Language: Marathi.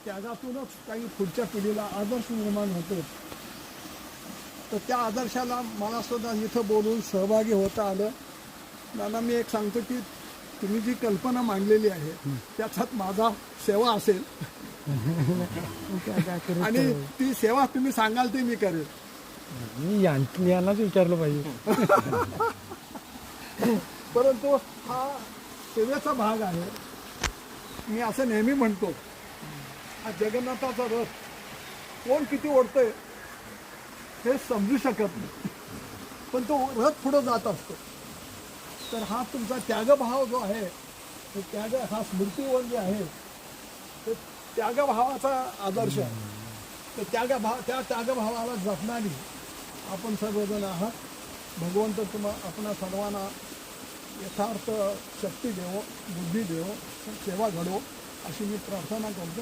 त्यागातूनच काही पुढच्या पिढीला आदर्श निर्माण होतो. तर त्या आदर्शाला मला सुद्धा इथं बोलून सहभागी होता आलं. दादा मी एक सांगतो की तुम्ही जी कल्पना मांडलेली आहे त्याच्यात माझा सेवा असेल आणि ती सेवा तुम्ही सांगाल ते मी करेल. मी यांनाच विचारलं पाहिजे. परंतु हा सेवेचा भाग आहे. मी असं नेहमी म्हणतो हा जगन्नाथाचा रथ कोण किती ओढतोय हे समजू शकत नाही, पण तो रथ पुढं जात असतो. तर हा तुमचा त्यागभाव जो आहे तो त्याग हा स्मृतिवन जे आहे ते त्यागभावाचा आदर्श आहे. तर त्या त्यागभावाला जपणारी आपण सर्वजण आहात. भगवंत आपणा सर्वांना यथार्थ शक्ती देवो, बुद्धी देवो, सेवा घडवो अशी मी प्रार्थना करतो.